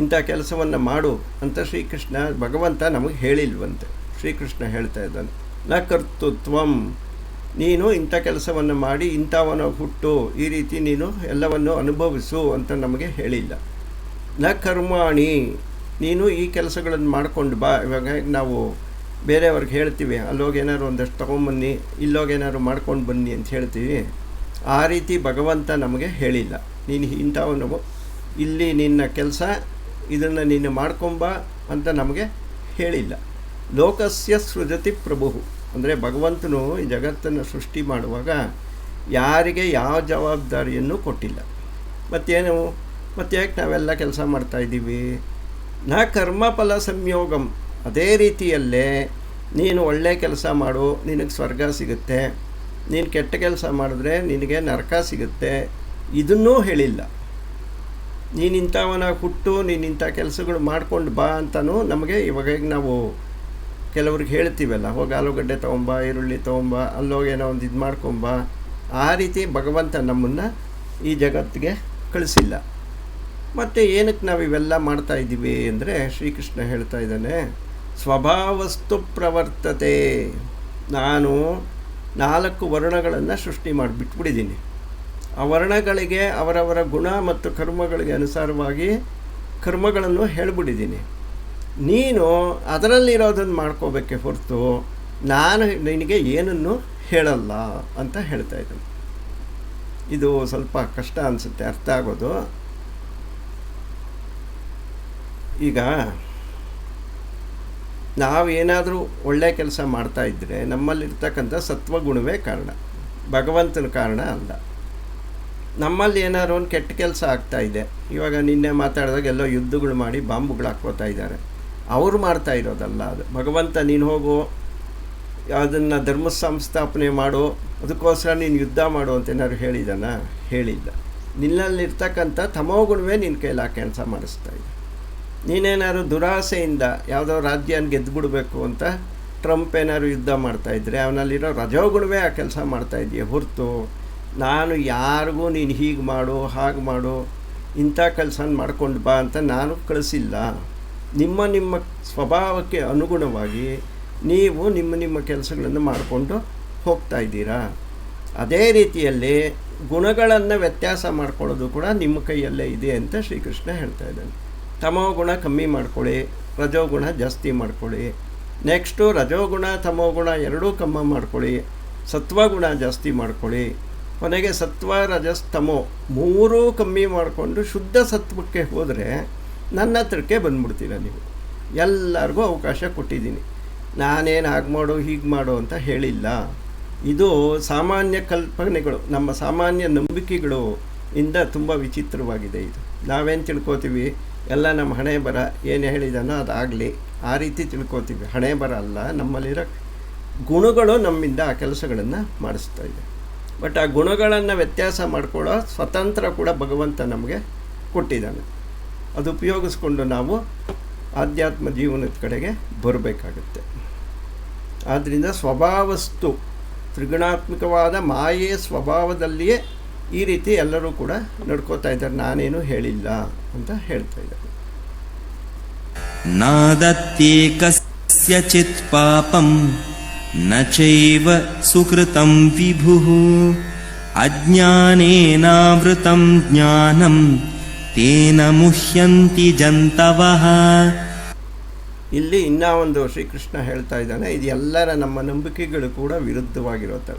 ಇಂಥ ಕೆಲಸವನ್ನು ಮಾಡು ಅಂತ ಶ್ರೀಕೃಷ್ಣ ಭಗವಂತ ನಮಗೆ ಹೇಳಿಲ್ವಂತೆ. ಶ್ರೀಕೃಷ್ಣ ಹೇಳ್ತಾ ಇದ್ದಾನೆ, ನ ಕರ್ತೃತ್ವಂ, ನೀನು ಇಂಥ ಕೆಲಸವನ್ನು ಮಾಡಿ ಇಂಥವನ ಹುಟ್ಟು, ಈ ರೀತಿ ನೀನು ಎಲ್ಲವನ್ನು ಅನುಭವಿಸು ಅಂತ ನಮಗೆ ಹೇಳಿಲ್ಲ. ನ ಕರ್ಮಾಣಿ, ನೀನು ಈ ಕೆಲಸಗಳನ್ನು ಮಾಡ್ಕೊಂಡು ಬಾ. ಇವಾಗ ನಾವು ಬೇರೆಯವ್ರಿಗೆ ಹೇಳ್ತೀವಿ, ಅಲ್ಲೋಗಿ ಏನಾದ್ರು ಒಂದಷ್ಟು ತೊಗೊಂಬನ್ನಿ, ಇಲ್ಲೋಗೇನಾದ್ರು ಮಾಡ್ಕೊಂಡು ಬನ್ನಿ ಅಂತ ಹೇಳ್ತೀವಿ. ಆ ರೀತಿ ಭಗವಂತ ನಮಗೆ ಹೇಳಿಲ್ಲ. ನೀನು ಇಂಥವನು, ಇಲ್ಲಿ ನಿನ್ನ ಕೆಲಸ, ಇದನ್ನು ನೀನು ಮಾಡ್ಕೊಂಬ ಅಂತ ನಮಗೆ ಹೇಳಿಲ್ಲ. ಲೋಕಸ್ಯ ಸೃಜತಿ ಪ್ರಭು ಅಂದರೆ ಭಗವಂತನು ಈ ಜಗತ್ತನ್ನು ಸೃಷ್ಟಿ ಮಾಡುವಾಗ ಯಾರಿಗೆ ಯಾವ ಜವಾಬ್ದಾರಿಯನ್ನು ಕೊಟ್ಟಿಲ್ಲ. ಮತ್ತೇನು, ಮತ್ತು ಯಾಕೆ ನಾವೆಲ್ಲ ಕೆಲಸ ಮಾಡ್ತಾಯಿದ್ದೀವಿ? ನ ಕರ್ಮಫಲ ಸಂಯೋಗಂ. ಅದೇ ರೀತಿಯಲ್ಲೇ ನೀನು ಒಳ್ಳೆಯ ಕೆಲಸ ಮಾಡು, ನಿನಗೆ ಸ್ವರ್ಗ ಸಿಗುತ್ತೆ, ನೀನು ಕೆಟ್ಟ ಕೆಲಸ ಮಾಡಿದ್ರೆ ನಿನಗೆ ನರಕ ಸಿಗುತ್ತೆ, ಇದನ್ನೂ ಹೇಳಿಲ್ಲ. ನೀನಿಂಥವನ ಹುಟ್ಟು, ನೀನಿಂಥ ಕೆಲಸಗಳು ಮಾಡ್ಕೊಂಡು ಬಾ ಅಂತಲೂ ನಮಗೆ ಇವಾಗ ನಾವು ಕೆಲವ್ರಿಗೆ ಹೇಳ್ತೀವಲ್ಲ, ಹೋಗಿ ಆಲೂಗಡ್ಡೆ ತೊಗೊಂಬ, ಈರುಳ್ಳಿ ತೊಗೊಂಬ, ಅಲ್ಲೋಗೇನೋ ಒಂದು ಇದು ಮಾಡ್ಕೊಂಬ. ಆ ರೀತಿ ಭಗವಂತ ನಮ್ಮನ್ನು ಈ ಜಗತ್ತಿಗೆ ಕಳಿಸಿಲ್ಲ. ಮತ್ತು ಏನಕ್ಕೆ ನಾವು ಇವೆಲ್ಲ ಮಾಡ್ತಾಯಿದ್ದೀವಿ ಅಂದರೆ ಶ್ರೀಕೃಷ್ಣ ಹೇಳ್ತಾ ಇದ್ದಾನೆ, ಸ್ವಭಾವಸ್ತು ಪ್ರವರ್ತತೆ. ನಾನು 4 ವರ್ಣಗಳನ್ನು ಸೃಷ್ಟಿ ಮಾಡಿಬಿಟ್ಬಿಟ್ಟಿದ್ದೀನಿ. ಆ ವರ್ಣಗಳಿಗೆ ಅವರವರ ಗುಣ ಮತ್ತು ಕರ್ಮಗಳಿಗೆ ಅನುಸಾರವಾಗಿ ಕರ್ಮಗಳನ್ನು ಹೇಳಿಬಿಟ್ಟಿದ್ದೀನಿ. ನೀನು ಅದರಲ್ಲಿರೋದನ್ನು ಮಾಡ್ಕೋಬೇಕೆ ಹೊರತು ನಾನು ನಿನಗೆ ಏನನ್ನು ಹೇಳಲ್ಲ ಅಂತ ಹೇಳ್ತಾ ಇದ್ದೀನಿ. ಇದು ಸ್ವಲ್ಪ ಕಷ್ಟ ಅನಿಸುತ್ತೆ ಅರ್ಥ ಆಗೋದು. ಈಗ ನಾವೇನಾದರೂ ಒಳ್ಳೆ ಕೆಲಸ ಮಾಡ್ತಾಯಿದ್ರೆ ನಮ್ಮಲ್ಲಿರ್ತಕ್ಕಂಥ ಸತ್ವಗುಣವೇ ಕಾರಣ, ಭಗವಂತನ ಕಾರಣ ಅಲ್ಲ. ನಮ್ಮಲ್ಲಿ ಏನಾದ್ರು ಒಂದು ಕೆಟ್ಟ ಕೆಲಸ ಆಗ್ತಾಯಿದೆ, ಇವಾಗ ನಿನ್ನೆ ಮಾತಾಡಿದಾಗ ಎಲ್ಲೋ ಯುದ್ಧಗಳು ಮಾಡಿ ಬಾಂಬುಗಳು ಹಾಕ್ಕೋತಾ ಇದ್ದಾರೆ, ಅವರು ಮಾಡ್ತಾ ಇರೋದಲ್ಲ ಅದು. ಭಗವಂತ ನೀನು ಹೋಗು ಅದನ್ನು ಧರ್ಮ ಸಂಸ್ಥಾಪನೆ ಮಾಡು, ಅದಕ್ಕೋಸ್ಕರ ನೀನು ಯುದ್ಧ ಮಾಡು ಅಂತ ಏನಾದ್ರು ಹೇಳಿಲ್ಲ. ನಿನ್ನಲ್ಲಿರ್ತಕ್ಕಂಥ ತಮೋಗುಣವೇ ನಿನ್ನ ಕೈಲಿ ಆ ಕೆಲಸ ಮಾಡಿಸ್ತಾ ಇದೆ. ನೀನೇನಾದ್ರು ದುರಾಸೆಯಿಂದ ಯಾವುದೋ ರಾಜ್ಯನ ಗೆದ್ದುಬಿಡ್ಬೇಕು ಅಂತ ಟ್ರಂಪ್ ಏನಾದ್ರು ಯುದ್ಧ ಮಾಡ್ತಾಯಿದ್ರೆ ಅವನಲ್ಲಿರೋ ರಜೋಗುಣವೇ ಆ ಕೆಲಸ ಮಾಡ್ತಾಯಿದ್ದೀಯ ಹೊರತು ನಾನು ಯಾರಿಗೂ ನೀನು ಹೀಗೆ ಮಾಡು ಹಾಗೆ ಮಾಡು ಇಂಥ ಕೆಲಸನ ಮಾಡ್ಕೊಂಡು ಬಾ ಅಂತ ನಾನು ಕಳಿಸಿಲ್ಲ. ನಿಮ್ಮ ಸ್ವಭಾವಕ್ಕೆ ಅನುಗುಣವಾಗಿ ನೀವು ನಿಮ್ಮ ಕೆಲಸಗಳನ್ನು ಮಾಡಿಕೊಂಡು ಹೋಗ್ತಾ ಇದ್ದೀರಾ. ಅದೇ ರೀತಿಯಲ್ಲಿ ಗುಣಗಳನ್ನು ವ್ಯತ್ಯಾಸ ಮಾಡ್ಕೊಳ್ಳೋದು ಕೂಡ ನಿಮ್ಮ ಕೈಯಲ್ಲೇ ಇದೆ ಅಂತ ಶ್ರೀಕೃಷ್ಣ ಹೇಳ್ತಾ ಇದ್ದಾನೆ. ತಮೋಗುಣ ಕಮ್ಮಿ ಮಾಡ್ಕೊಳ್ಳಿ, ರಜೋಗುಣ ಜಾಸ್ತಿ ಮಾಡ್ಕೊಳ್ಳಿ. ನೆಕ್ಸ್ಟು ರಜೋಗುಣ ತಮೋಗುಣ ಎರಡೂ ಕಮ್ಮಿ ಮಾಡ್ಕೊಳ್ಳಿ, ಸತ್ವಗುಣ ಜಾಸ್ತಿ ಮಾಡ್ಕೊಳ್ಳಿ. ಕೊನೆಗೆ ಸತ್ವ ರಜಸ್ ತಮೋ ಮೂರೂ ಕಮ್ಮಿ ಮಾಡಿಕೊಂಡು ಶುದ್ಧ ಸತ್ವಕ್ಕೆ ಹೋದರೆ ನನ್ನ ಹತ್ರಕ್ಕೆ ಬಂದ್ಬಿಡ್ತೀರ ನೀವು. ಎಲ್ಲರಿಗೂ ಅವಕಾಶ ಕೊಟ್ಟಿದ್ದೀನಿ, ನಾನೇನು ಹಾಗೆ ಮಾಡು ಹೀಗೆ ಮಾಡು ಅಂತ ಹೇಳಿಲ್ಲ. ಇದು ಸಾಮಾನ್ಯ ಕಲ್ಪನೆಗಳು, ನಮ್ಮ ಸಾಮಾನ್ಯ ನಂಬಿಕೆಗಳು ಇಂದ ತುಂಬ ವಿಚಿತ್ರವಾಗಿದೆ ಇದು. ನಾವೇನು ತಿಳ್ಕೊತೀವಿ, ಎಲ್ಲ ನಮ್ಮ ಹಣೆ ಬರ ಏನು ಹೇಳಿದಾನೋ ಅದಾಗಲಿ ಆ ರೀತಿ ತಿಳ್ಕೊತೀವಿ. ಹಣೆ ಬರ ಅಲ್ಲ, ನಮ್ಮಲ್ಲಿರೋ ಗುಣಗಳು ನಮ್ಮಿಂದ ಆ ಕೆಲಸಗಳನ್ನು ಮಾಡಿಸ್ತಾ ಇದೆ. ಬಟ್ ಆ ಗುಣಗಳನ್ನು ವ್ಯತ್ಯಾಸ ಮಾಡ್ಕೊಳ್ಳೋ ಸ್ವತಂತ್ರ ಕೂಡ ಭಗವಂತ ನಮಗೆ ಕೊಟ್ಟಿದ್ದಾನೆ. ಅದು ಉಪಯೋಗಿಸ್ಕೊಂಡು ನಾವು ಆಧ್ಯಾತ್ಮ ಜೀವನದ ಕಡೆಗೆ ಬರಬೇಕಾಗುತ್ತೆ. ಆದ್ದರಿಂದ ಸ್ವಭಾವಸ್ತು ತ್ರಿಗುಣಾತ್ಮಕವಾದ ಮಾಯೆಯ ಸ್ವಭಾವದಲ್ಲಿಯೇ ಈ ರೀತಿ ಎಲ್ಲರೂ ಕೂಡ ನಡ್ಕೋತಾ ಇದ್ದಾರೆ, ನಾನೇನು ಹೇಳಿಲ್ಲ ಅಂತ ಹೇಳ್ತಾ ಇದ್ದಾರೆ. ನಾದತ್ಯೇ ಕಸ್ಯಚಿತ್ ಪಾಪಂ ನ ಚೈವ ಸುಕೃತಂ ವಿಭುಃ ಅಜ್ಞಾನೇನಾವೃತಂ ಜ್ಞಾನಂ ತೇನ ಮುಹ್ಯಂತಿ ಜಂತವಃ. ಇಲ್ಲಿ ಇನ್ನೂ ಒಂದು ಶ್ರೀಕೃಷ್ಣ ಹೇಳ್ತಾ ಇದ್ದಾನೆ, ಇದು ಎಲ್ಲರ ನಮ್ಮ ನಂಬಿಕೆಗಳು ಕೂಡ ವಿರುದ್ಧವಾಗಿರೋ ಥರ.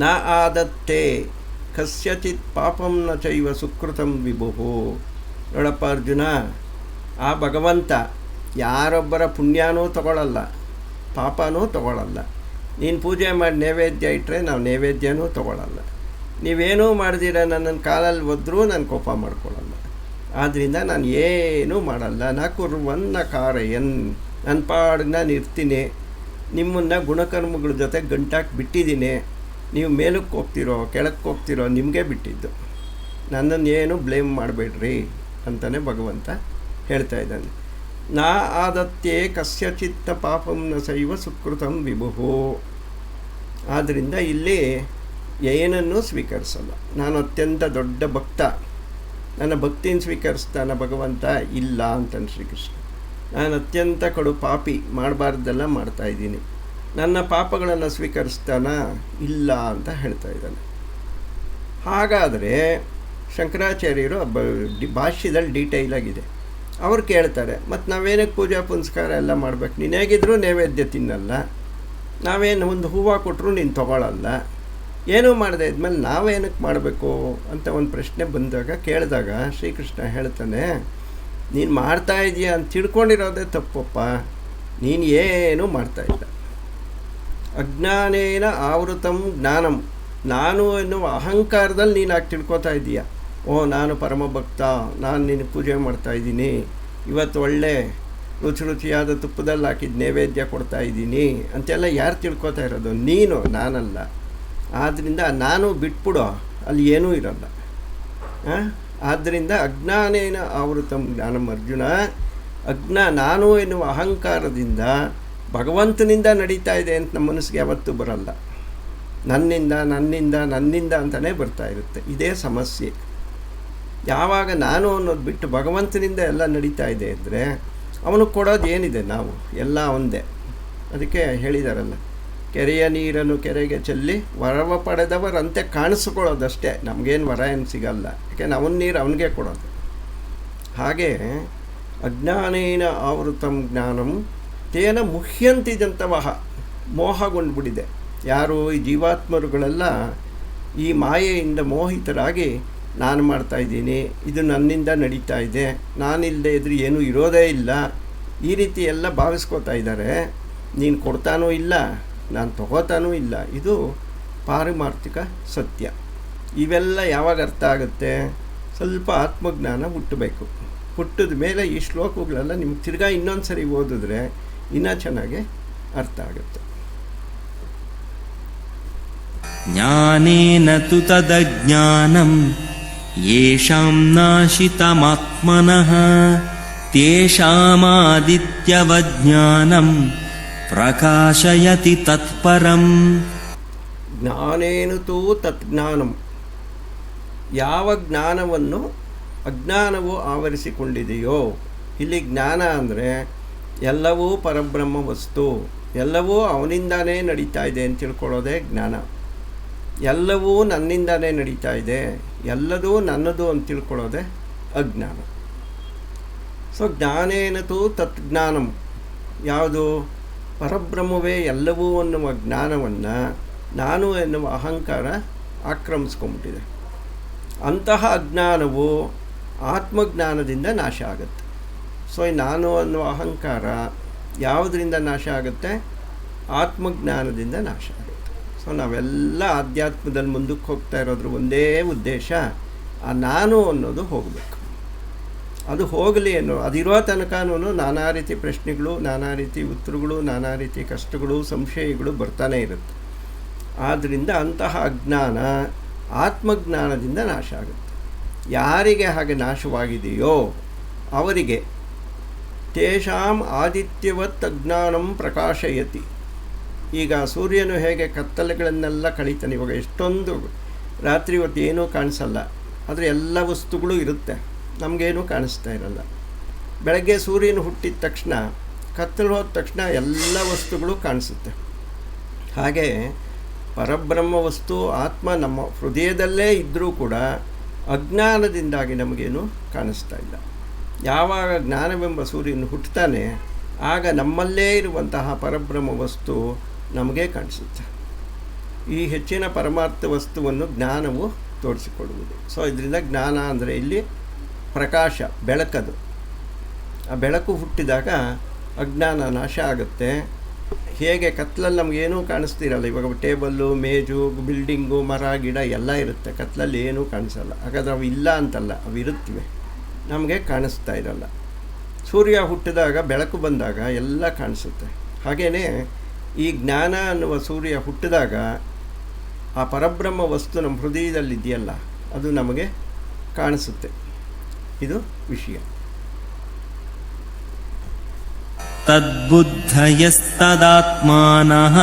ನ ಆದತ್ತೇ ಕಸ್ಯಚಿತ್ ಪಾಪಂ ನ ಚೈವ ಸುಕೃತಂ ವಿಭುಃ. ನೋಡಪ್ಪ ಅರ್ಜುನ, ಆ ಭಗವಂತ ಯಾರೊಬ್ಬರ ಪುಣ್ಯನೂ ತಗೊಳ್ಳಲ್ಲ, ಪಾಪನೂ ತಗೊಳ್ಳಲ್ಲ. ನೀನು ಪೂಜೆ ಮಾಡಿ ನೈವೇದ್ಯ ಇಟ್ಟರೆ ನಾವು ನೈವೇದ್ಯನೂ ತಗೊಳ್ಳಲ್ಲ. ನೀವೇನೂ ಮಾಡ್ದಿರ ನನ್ನನ್ನು ಕಾಲಲ್ಲಿ ಒದ್ರೂ ನಾನು ಕೋಪ ಮಾಡ್ಕೊಳ್ಳಲ್ಲ. ಆದ್ದರಿಂದ ನಾನು ಏನೂ ಮಾಡಲ್ಲ. ನ ಕುರ್ವನ್ನ ಕಾರಯನ್, ನನ್ನ ಪಾಡಿಗೆ ನಾನು ಇರ್ತೀನಿ. ನಿಮ್ಮನ್ನು ಗುಣಕರ್ಮಗಳ ಜೊತೆ ಗಂಟಾಕಿ ಬಿಟ್ಟಿದ್ದೀನಿ. ನೀವು ಮೇಲಕ್ಕೆ ಹೋಗ್ತಿರೋ ಕೆಳಕ್ಕೆ ಹೋಗ್ತಿರೋ ನಿಮಗೆ ಬಿಟ್ಟಿದ್ದು, ನನ್ನನ್ನು ಏನು ಬ್ಲೇಮ್ ಮಾಡಬೇಡ್ರಿ ಅಂತಲೇ ಭಗವಂತ ಹೇಳ್ತಾ ಇದ್ದಾನೆ. ನಾ ಆದತ್ತೇ ಕಸ್ಯಚಿತ್ತ ಪಾಪಂ ನ ಸೈವ ಸುಕೃತಂ ವಿಭುಃ. ಆದ್ದರಿಂದ ಇಲ್ಲಿ ಏನನ್ನೂ ಸ್ವೀಕರಿಸಲ್ಲ. ನಾನು ಅತ್ಯಂತ ದೊಡ್ಡ ಭಕ್ತ, ನನ್ನ ಭಕ್ತಿನ ಸ್ವೀಕರಿಸ್ತಾನ ಭಗವಂತ ಇಲ್ಲ ಅಂತಂದು ಶ್ರೀಕೃಷ್ಣ. ನಾನು ಅತ್ಯಂತ ಕಡು ಪಾಪಿ, ಮಾಡಬಾರ್ದೆಲ್ಲ ಮಾಡ್ತಾಯಿದ್ದೀನಿ, ನನ್ನ ಪಾಪಗಳನ್ನು ಸ್ವೀಕರಿಸ್ತಾನ ಇಲ್ಲ ಅಂತ ಹೇಳ್ತಾ ಇದ್ದಾನೆ. ಹಾಗಾದರೆ ಶಂಕರಾಚಾರ್ಯರು ಭಾಷ್ಯದಲ್ಲಿ ಡೀಟೈಲಾಗಿದೆ. ಅವ್ರು ಕೇಳ್ತಾರೆ, ಮತ್ತು ನಾವೇನಕ್ಕೆ ಪೂಜಾ ಪುನಸ್ಕಾರ ಎಲ್ಲ ಮಾಡ್ಬೇಕು? ನೀನು ಹೇಗಿದ್ರೂ ನೈವೇದ್ಯ ತಿನ್ನಲ್ಲ, ನಾವೇನು ಒಂದು ಹೂವು ಕೊಟ್ಟರು ನೀನು ತೊಗೊಳ್ಳಲ್ಲ, ಏನೂ ಮಾಡದೆ ಇದ್ಮೇಲೆ ನಾವೇನಕ್ಕೆ ಮಾಡಬೇಕು ಅಂತ ಒಂದು ಪ್ರಶ್ನೆ ಕೇಳಿದಾಗ ಶ್ರೀಕೃಷ್ಣ ಹೇಳ್ತಾನೆ, ನೀನು ಮಾಡ್ತಾ ಇದೀಯ ಅಂತ ತಿಳ್ಕೊಂಡಿರೋದೇ ತಪ್ಪಪ್ಪ. ನೀನು ಏನೂ ಮಾಡ್ತಾಯಿಲ್ಲ. ಅಜ್ಞಾನೇನ ಆವೃತಂ ಜ್ಞಾನಂ. ನಾನು ಎನ್ನುವ ಅಹಂಕಾರದಲ್ಲಿ ನೀನು ಆಗಿ ತಿಳ್ಕೊತಾ ಇದ್ದೀಯ. ನಾನು ಪರಮಭಕ್ತ, ನಾನು ನಿನ್ನ ಪೂಜೆ ಮಾಡ್ತಾಯಿದ್ದೀನಿ, ಇವತ್ತು ಒಳ್ಳೆ ರುಚಿಯಾದ ತುಪ್ಪದಲ್ಲಿ ಹಾಕಿದ ನೈವೇದ್ಯ ಕೊಡ್ತಾಯಿದ್ದೀನಿ ಅಂತೆಲ್ಲ ಯಾರು ತಿಳ್ಕೊತಾ ಇರೋದು? ನೀನು, ನಾನಲ್ಲ. ಆದ್ದರಿಂದ ನಾನು ಬಿಟ್ಬಿಡೋ, ಅಲ್ಲಿ ಏನೂ ಇರಲ್ಲ. ಆದ್ದರಿಂದ ಅಜ್ಞಾನೇನ ಆವೃತಂ ಜ್ಞಾನಂ ಅರ್ಜುನ. ನಾನು ಎನ್ನುವ ಅಹಂಕಾರದಿಂದ ಭಗವಂತನಿಂದ ನಡೀತಾ ಇದೆ ಅಂತ ನಮ್ಮ ಮನಸ್ಸಿಗೆ ಯಾವತ್ತೂ ಬರಲ್ಲ. ನನ್ನಿಂದ ಅಂತಲೇ ಬರ್ತಾ ಇರುತ್ತೆ. ಇದೇ ಸಮಸ್ಯೆ. ಯಾವಾಗ ನಾನು ಅನ್ನೋದು ಬಿಟ್ಟು ಭಗವಂತನಿಂದ ಎಲ್ಲ ನಡೀತಾ ಇದೆ ಅಂದರೆ ಅವನು ಕೊಡೋದು ಏನಿದೆ? ನಾವು ಎಲ್ಲ ಒಂದೇ. ಅದಕ್ಕೆ ಹೇಳಿದಾರಲ್ಲ, ಕೆರೆಯ ನೀರನ್ನು ಕೆರೆಗೆ ಚೆಲ್ಲಿ ವರವ ಪಡೆದವರಂತೆ ಕಾಣಿಸ್ಕೊಳ್ಳೋದಷ್ಟೇ, ನಮಗೇನು ವರ ಏನು ಸಿಗಲ್ಲ. ಯಾಕೆಂದ್ರೆ ಅವನ ನೀರು ಅವನಿಗೆ ಕೊಡೋದು. ಹಾಗೆ ಅಜ್ಞಾನೇನ ಆವೃತಂ ಜ್ಞಾನಂ ತೇನ ಮುಹ್ಯಂತಿ ಜಂತವಃ. ಮೋಹಗೊಂಡ್ಬಿಟ್ಟಿದೆ ಯಾರು? ಈ ಜೀವಾತ್ಮರುಗಳೆಲ್ಲ ಈ ಮಾಯೆಯಿಂದ ಮೋಹಿತರಾಗಿ ನಾನು ಮಾಡ್ತಾಯಿದ್ದೀನಿ, ಇದು ನನ್ನಿಂದ ನಡೀತಾ ಇದೆ, ನಾನಿಲ್ಲದೆ ಇದ್ರೆ ಏನೂ ಇರೋದೇ ಇಲ್ಲ, ಈ ರೀತಿ ಎಲ್ಲ ಭಾವಿಸ್ಕೋತಾ ಇದ್ದಾರೆ. ನೀನು ಕೊಡ್ತಾನೂ ಇಲ್ಲ, ನಾನು ತಗೋತಾನೂ ಇಲ್ಲ. ಇದು ಪಾರಮಾರ್ಥಿಕ ಸತ್ಯ. ಇವೆಲ್ಲ ಯಾವಾಗ ಅರ್ಥ ಆಗುತ್ತೆ? ಸ್ವಲ್ಪ ಆತ್ಮಜ್ಞಾನ ಹುಟ್ಟಬೇಕು. ಹುಟ್ಟಿದ ಮೇಲೆ ಈ ಶ್ಲೋಕಗಳೆಲ್ಲ ನಿಮ್ಗೆ ತಿರ್ಗಾ ಇನ್ನೊಂದು ಸರಿ ಓದಿದ್ರೆ ಇನ್ನೂ ಚೆನ್ನಾಗಿ ಅರ್ಥ ಆಗುತ್ತೆ. ಜ್ಞಾನೇನ ತು ತದಜ್ಞಾನಂ ಯೇಷಾಂ ನಾಶಿತಮಾತ್ಮನಃ ತೇಷಾಮಾದಿತ್ಯವಜ್ಞಾನಂ ಪ್ರಕಾಶಯತಿ ತತ್ಪರಂ. ಜ್ಞಾನೇನು ತೂ ತಜ್ಞಾನಂ. ಯಾವ ಜ್ಞಾನವನ್ನು ಅಜ್ಞಾನವು ಆವರಿಸಿಕೊಂಡಿದೆಯೋ, ಇಲ್ಲಿ ಜ್ಞಾನ ಅಂದರೆ ಎಲ್ಲವೂ ಪರಬ್ರಹ್ಮ ವಸ್ತು, ಎಲ್ಲವೂ ಅವನಿಂದಾನೇ ನಡೀತಾ ಇದೆ ಅಂತ ತಿಳ್ಕೊಳ್ಳೋದೇ ಜ್ಞಾನ. ಎಲ್ಲವೂ ನನ್ನಿಂದಾನೇ ನಡೀತಾ ಇದೆ, ಎಲ್ಲದೂ ನನ್ನದು ಅಂತ ತಿಳ್ಕೊಳ್ಳೋದೇ ಅಜ್ಞಾನ. ಸೊ ಜ್ಞಾನೇನತು ತತ್ಜ್ಞಾನಂ, ಯಾವುದು ಪರಬ್ರಹ್ಮವೇ ಎಲ್ಲವೂ ಅನ್ನುವ ಜ್ಞಾನವನ್ನು ನಾನು ಎನ್ನುವ ಅಹಂಕಾರ ಆಕ್ರಮಿಸ್ಕೊಂಬಿಟ್ಟಿದೆ. ಅಂತಹ ಅಜ್ಞಾನವು ಆತ್ಮಜ್ಞಾನದಿಂದ ನಾಶ ಆಗುತ್ತೆ. ಸೊ ನಾನು ಅನ್ನುವ ಅಹಂಕಾರ ಯಾವುದರಿಂದ ನಾಶ ಆಗುತ್ತೆ? ಆತ್ಮಜ್ಞಾನದಿಂದ ನಾಶ ಆಗುತ್ತೆ. ಸೊ ನಾವೆಲ್ಲ ಆಧ್ಯಾತ್ಮದಲ್ಲಿ ಮುಂದಕ್ಕೆ ಹೋಗ್ತಾ ಇರೋದ್ರ ಒಂದೇ ಉದ್ದೇಶ, ಆ ನಾನು ಅನ್ನೋದು ಹೋಗಬೇಕು. ಅದು ಹೋಗಲಿ ಅನ್ನೋ, ಅದಿರೋ ತನಕನೂ ನಾನಾ ರೀತಿ ಪ್ರಶ್ನೆಗಳು, ನಾನಾ ರೀತಿ ಉತ್ತರಗಳು, ನಾನಾ ರೀತಿ ಕಷ್ಟಗಳು, ಸಂಶಯಗಳು ಬರ್ತಾನೆ ಇರುತ್ತೆ. ಆದ್ದರಿಂದ ಅಂತಹ ಅಜ್ಞಾನ ಆತ್ಮಜ್ಞಾನದಿಂದ ನಾಶ ಆಗುತ್ತೆ. ಯಾರಿಗೆ ಹಾಗೆ ನಾಶವಾಗಿದೆಯೋ ಅವರಿಗೆ ತೇಷಾಂ ಆದಿತ್ಯವತ್ ಅಜ್ಞಾನಂ ಪ್ರಕಾಶಯತಿ. ಈಗ ಸೂರ್ಯನು ಹೇಗೆ ಕತ್ತಲೆಗಳನ್ನೆಲ್ಲ ಕಳೀತಾನೆ, ಇವಾಗ ಎಷ್ಟೊಂದು ರಾತ್ರಿ ಹೊತ್ತು ಏನೂ ಕಾಣಿಸಲ್ಲ, ಆದರೆ ಎಲ್ಲ ವಸ್ತುಗಳು ಇರುತ್ತೆ, ನಮಗೇನೂ ಕಾಣಿಸ್ತಾ ಇರಲ್ಲ. ಬೆಳಗ್ಗೆ ಸೂರ್ಯನು ಹುಟ್ಟಿದ ತಕ್ಷಣ, ಕತ್ತಲು ಹೋದ ತಕ್ಷಣ ಎಲ್ಲ ವಸ್ತುಗಳು ಕಾಣಿಸುತ್ತೆ. ಹಾಗೆ ಪರಬ್ರಹ್ಮ ವಸ್ತು ಆತ್ಮ ನಮ್ಮ ಹೃದಯದಲ್ಲೇ ಇದ್ದರೂ ಕೂಡ ಅಜ್ಞಾನದಿಂದಾಗಿ ನಮಗೇನು ಕಾಣಿಸ್ತಾ ಇಲ್ಲ. ಯಾವಾಗ ಜ್ಞಾನವೆಂಬ ಸೂರ್ಯನು ಹುಟ್ಟುತ್ತಾನೆ, ಆಗ ನಮ್ಮಲ್ಲೇ ಇರುವಂತಹ ಪರಬ್ರಹ್ಮ ವಸ್ತು ನಮಗೆ ಕಾಣಿಸುತ್ತೆ. ಈ ಹೆಚ್ಚಿನ ಪರಮಾರ್ಥ ವಸ್ತುವನ್ನು ಜ್ಞಾನವು ತೋರಿಸಿಕೊಡುವುದು. ಸೊ ಇದರಿಂದ ಜ್ಞಾನ ಅಂದರೆ ಇಲ್ಲಿ ಪ್ರಕಾಶ, ಬೆಳಕದು. ಆ ಬೆಳಕು ಹುಟ್ಟಿದಾಗ ಅಜ್ಞಾನ ನಾಶ ಆಗುತ್ತೆ. ಹೇಗೆ ಕತ್ಲಲ್ಲಿ ನಮಗೇನೂ ಕಾಣಿಸ್ತಿರಲ್ಲ, ಇವಾಗ ಟೇಬಲ್ಲು, ಮೇಜು, ಬಿಲ್ಡಿಂಗು, ಮರ, ಗಿಡ ಎಲ್ಲ ಇರುತ್ತೆ, ಕತ್ಲಲ್ಲಿ ಏನೂ ಕಾಣಿಸಲ್ಲ. ಹಾಗಾದ್ರೆ ಅವು ಇಲ್ಲ ಅಂತಲ್ಲ, ಅವು ಇರುತ್ತವೆ, ನಮಗೆ ಕಾಣಿಸ್ತಾ ಇರಲ್ಲ. ಸೂರ್ಯ ಹುಟ್ಟಿದಾಗ, ಬೆಳಕು ಬಂದಾಗ ಎಲ್ಲ ಕಾಣಿಸುತ್ತೆ. ಹಾಗೆಯೇ ಈ ಜ್ಞಾನ ಅನ್ನುವ ಸೂರ್ಯ ಹುಟ್ಟಿದಾಗ ಆ ಪರಬ್ರಹ್ಮ ವಸ್ತು ನಮ್ಮ ಹೃದಯದಲ್ಲಿದೆಯಲ್ಲ, ಅದು ನಮಗೆ ಕಾಣಿಸುತ್ತೆ. ಇದು ವಿಷಯ. ತದ್ಬುದ್ಧಯಸ್ತದಾತ್ಮಾನಃ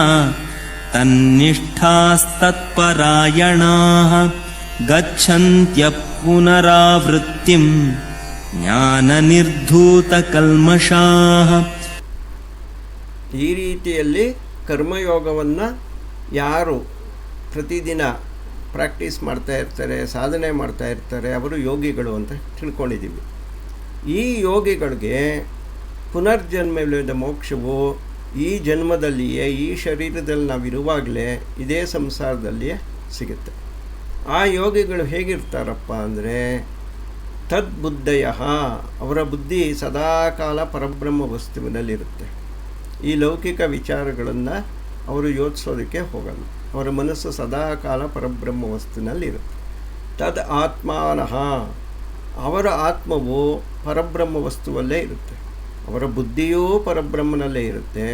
ತನ್ನಿಷ್ಠಾಸ್ತತ್ಪರಾಯಣಾಃ ಗಚ್ಚನ್ತ್ಯಃ ಪುನರಾವೃತ್ತಿಂ ಜ್ಞಾನನಿರ್ಧೂತಕಲ್ಮಷಾಃ. ಈ ರೀತಿಯಲ್ಲಿ ಕರ್ಮಯೋಗವನ್ನು ಯಾರು ಪ್ರತಿದಿನ ಪ್ರಾಕ್ಟೀಸ್ ಮಾಡ್ತಾ ಇರ್ತಾರೆ, ಸಾಧನೆ ಮಾಡ್ತಾ ಇರ್ತಾರೆ, ಅವರು ಯೋಗಿಗಳು ಅಂತ ತಿಳ್ಕೊಂಡಿದ್ದೀವಿ. ಈ ಯೋಗಿಗಳಿಗೆ ಪುನರ್ಜನ್ಮವಿಲ್ಲದ ಮೋಕ್ಷವು ಈ ಜನ್ಮದಲ್ಲಿಯೇ, ಈ ಶರೀರದಲ್ಲಿ ನಾವಿರುವಾಗಲೇ ಇದೇ ಸಂಸಾರದಲ್ಲಿಯೇ ಸಿಗುತ್ತೆ. ಆ ಯೋಗಿಗಳು ಹೇಗಿರ್ತಾರಪ್ಪ ಅಂದರೆ ತದ್ಬುದ್ಧಯ, ಅವರ ಬುದ್ಧಿ ಸದಾಕಾಲ ಪರಬ್ರಹ್ಮ ವಸ್ತುವಿನಲ್ಲಿರುತ್ತೆ. ಈ ಲೌಕಿಕ ವಿಚಾರಗಳನ್ನು ಅವರು ಯೋಚಿಸೋದಕ್ಕೆ ಹೋಗಲ್ಲ. ಅವರ ಮನಸ್ಸು ಸದಾಕಾಲ ಪರಬ್ರಹ್ಮ ವಸ್ತುವಿನಲ್ಲಿರುತ್ತೆ. ತದ್ ಆತ್ಮಾನಃ, ಅವರ ಆತ್ಮವು ಪರಬ್ರಹ್ಮ ವಸ್ತುವಲ್ಲೇ ಇರುತ್ತೆ. ಅವರ ಬುದ್ಧಿಯೂ ಪರಬ್ರಹ್ಮನಲ್ಲೇ ಇರುತ್ತೆ,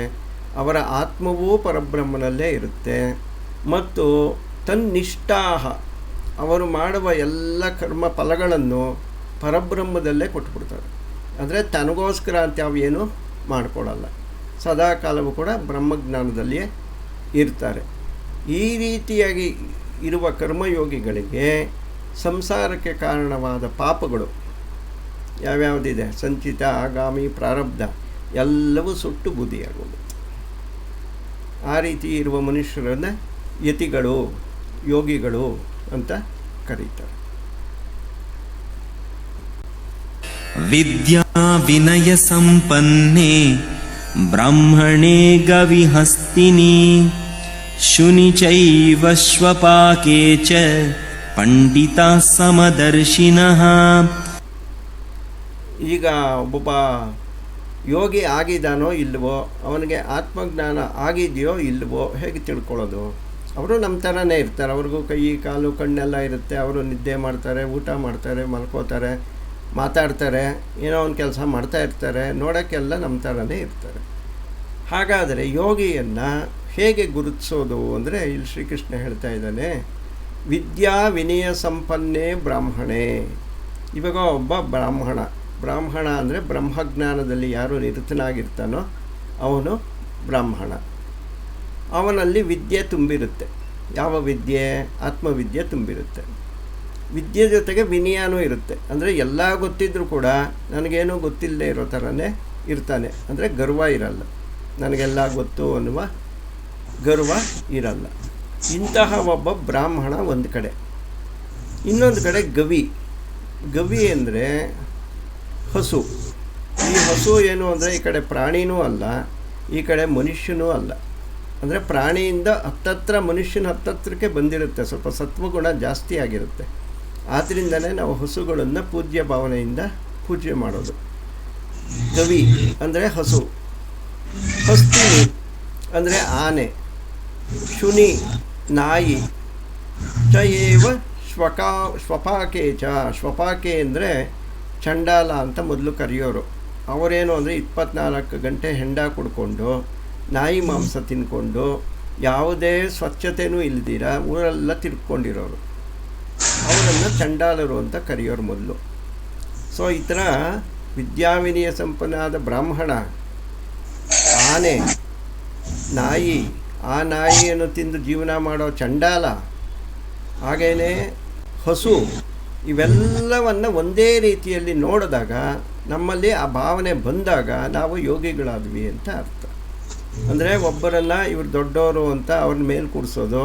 ಅವರ ಆತ್ಮವೂ ಪರಬ್ರಹ್ಮನಲ್ಲೇ ಇರುತ್ತೆ. ಮತ್ತು ತನ್ನಿಷ್ಠಾಹ, ಅವರು ಮಾಡುವ ಎಲ್ಲ ಕರ್ಮ ಫಲಗಳನ್ನು ಪರಬ್ರಹ್ಮದಲ್ಲೇ ಕೊಟ್ಬಿಡ್ತಾರೆ. ಅಂದರೆ ತನಗೋಸ್ಕರ ಅಂತ ಅವೇನು ಮಾಡಿಕೊಳ್ಳಲ್ಲ, ಸದಾಕಾಲವೂ ಕೂಡ ಬ್ರಹ್ಮಜ್ಞಾನದಲ್ಲಿಯೇ ಇರ್ತಾರೆ. ಈ ರೀತಿಯಾಗಿ ಇರುವ ಕರ್ಮಯೋಗಿಗಳಿಗೆ ಸಂಸಾರಕ್ಕೆ ಕಾರಣವಾದ ಪಾಪಗಳು ಯಾವ್ಯಾವುದಿದೆ, ಸಂಚಿತ, ಆಗಾಮಿ, ಪ್ರಾರಬ್ಧ, ಎಲ್ಲವೂ ಸುಟ್ಟು ಬೂದಿಯಾಗುವುದು. ಆ ರೀತಿ ಇರುವ ಮನುಷ್ಯರನ್ನು ಯತಿಗಳು, ಯೋಗಿಗಳು ಅಂತ ಕರೀತಾರೆ. ವಿದ್ಯಾ ವಿನಯ ಸಂಪನ್ನೇ ಬ್ರಾಹ್ಮಣೇ ಗವಿಹಸ್ತಿನಿ ಶುನಿ ಚೈವ ಶ್ವಪಾಕೆ ಚ ಪಂಡಿತಾಃ ಸಮದರ್ಶಿನಃ. ಈಗ ಒಬ್ಬ ಯೋಗಿ ಆಗಿದ್ದಾನೋ ಇಲ್ವೋ, ಅವನಿಗೆ ಆತ್ಮಜ್ಞಾನ ಆಗಿದೆಯೋ ಇಲ್ವೋ ಹೇಗೆ ತಿಳ್ಕೊಳ್ಳೋದು? ಅವರು ನಮ್ಮ ಥರನೇ ಇರ್ತಾರೆ, ಅವ್ರಿಗೂ ಕೈ ಕಾಲು ಕಣ್ಣೆಲ್ಲ ಇರುತ್ತೆ, ಅವರು ನಿದ್ದೆ ಮಾಡ್ತಾರೆ, ಊಟ ಮಾಡ್ತಾರೆ, ಮಲ್ಕೋತಾರೆ, ಮಾತಾಡ್ತಾರೆ, ಏನೋ ಒಂದು ಕೆಲಸ ಮಾಡ್ತಾ ಇರ್ತಾರೆ, ನೋಡೋಕ್ಕೆಲ್ಲ ನಮ್ಮ ಥರನೇ ಇರ್ತಾರೆ. ಹಾಗಾದರೆ ಯೋಗಿಯನ್ನು ಹೇಗೆ ಗುರುತಿಸೋದು ಅಂದರೆ ಇಲ್ಲಿ ಶ್ರೀಕೃಷ್ಣ ಹೇಳ್ತಾ ಇದ್ದಾನೆ, ವಿದ್ಯಾ ವಿನಯ ಸಂಪನ್ನೇ ಬ್ರಾಹ್ಮಣೇ. ಇವಾಗ ಒಬ್ಬ ಬ್ರಾಹ್ಮಣ ಅಂದರೆ ಬ್ರಹ್ಮಜ್ಞಾನದಲ್ಲಿ ಯಾರು ನಿರತನಾಗಿರ್ತಾನೋ ಅವನು ಬ್ರಾಹ್ಮಣ. ಅವನಲ್ಲಿ ವಿದ್ಯೆ ತುಂಬಿರುತ್ತೆ. ಯಾವ ವಿದ್ಯೆ? ಆತ್ಮವಿದ್ಯೆ ತುಂಬಿರುತ್ತೆ. ವಿದ್ಯೆ ಜೊತೆಗೆ ವಿನಯನೂ ಇರುತ್ತೆ. ಅಂದರೆ ಎಲ್ಲ ಗೊತ್ತಿದ್ರೂ ಕೂಡ ನನಗೇನೂ ಗೊತ್ತಿಲ್ಲದೆ ಇರೋ ಥರನೇ ಇರ್ತಾನೆ. ಅಂದರೆ ಗರ್ವ ಇರಲ್ಲ, ನನಗೆಲ್ಲ ಗೊತ್ತು ಅನ್ನುವ ಗರ್ವ ಇರಲ್ಲ. ಇಂತಹ ಒಬ್ಬ ಬ್ರಾಹ್ಮಣ ಒಂದು ಕಡೆ. ಇನ್ನೊಂದು ಕಡೆ ಗವಿ ಅಂದರೆ ಹಸು. ಈ ಹಸು ಏನು ಅಂದರೆ ಈ ಕಡೆ ಪ್ರಾಣಿನೂ ಅಲ್ಲ, ಈ ಕಡೆ ಮನುಷ್ಯನೂ ಅಲ್ಲ. ಅಂದರೆ ಪ್ರಾಣಿಯಿಂದ ಮನುಷ್ಯನ ಹತ್ತತ್ರಕ್ಕೆ ಬಂದಿರುತ್ತೆ, ಸ್ವಲ್ಪ ಸತ್ವಗುಣ ಜಾಸ್ತಿ ಆಗಿರುತ್ತೆ. ಆದ್ದರಿಂದಲೇ ನಾವು ಹಸುಗಳನ್ನು ಪೂಜ್ಯ ಭಾವನೆಯಿಂದ ಪೂಜೆ ಮಾಡೋದು. ಗವಿ ಅಂದರೆ ಹಸು, ಹಸ್ತಿನಿ ಅಂದರೆ ಆನೆ, ಶುನಿ ನಾಯಿ, ಚ ಏವ ಶ್ವಪಾಕೆ ಶ್ವಪಾಕೆ ಅಂದರೆ ಚಂಡಾಲ ಅಂತ ಮೊದಲು ಕರೆಯೋರು. ಅವರೇನು ಅಂದರೆ 24 ಗಂಟೆ ಹೆಂಡ ಕುಡ್ಕೊಂಡು ನಾಯಿ ಮಾಂಸ ತಿನ್ಕೊಂಡು ಯಾವುದೇ ಸ್ವಚ್ಛತೆಯೂ ಇಲ್ದಿರ ಊರೆಲ್ಲ ತಿರ್ಕೊಂಡಿರೋರು, ಅವರನ್ನು ಚಂಡಾಲರು ಅಂತ ಕರೆಯೋರು ಮೊದಲು. ಸೊ ಈ ಥರ ವಿದ್ಯಾವಿನಯ ಸಂಪನ್ನಾದ ಬ್ರಾಹ್ಮಣ, ಆನೆ, ನಾಯಿ, ಆ ನಾಯಿಯನ್ನು ತಿಂದು ಜೀವನ ಮಾಡೋ ಚಂಡಾಲ, ಹಾಗೆಯೇ ಹಸು, ಇವೆಲ್ಲವನ್ನು ಒಂದೇ ರೀತಿಯಲ್ಲಿ ನೋಡಿದಾಗ ನಮ್ಮಲ್ಲಿ ಆ ಭಾವನೆ ಬಂದಾಗ ನಾವು ಯೋಗಿಗಳಾದ್ವಿ ಅಂತ ಅರ್ಥ. ಅಂದರೆ ಒಬ್ಬರನ್ನು ಇವರು ದೊಡ್ಡವರು ಅಂತ ಅವ್ರ ಮೇಲೆ ಕೂರಿಸೋದು,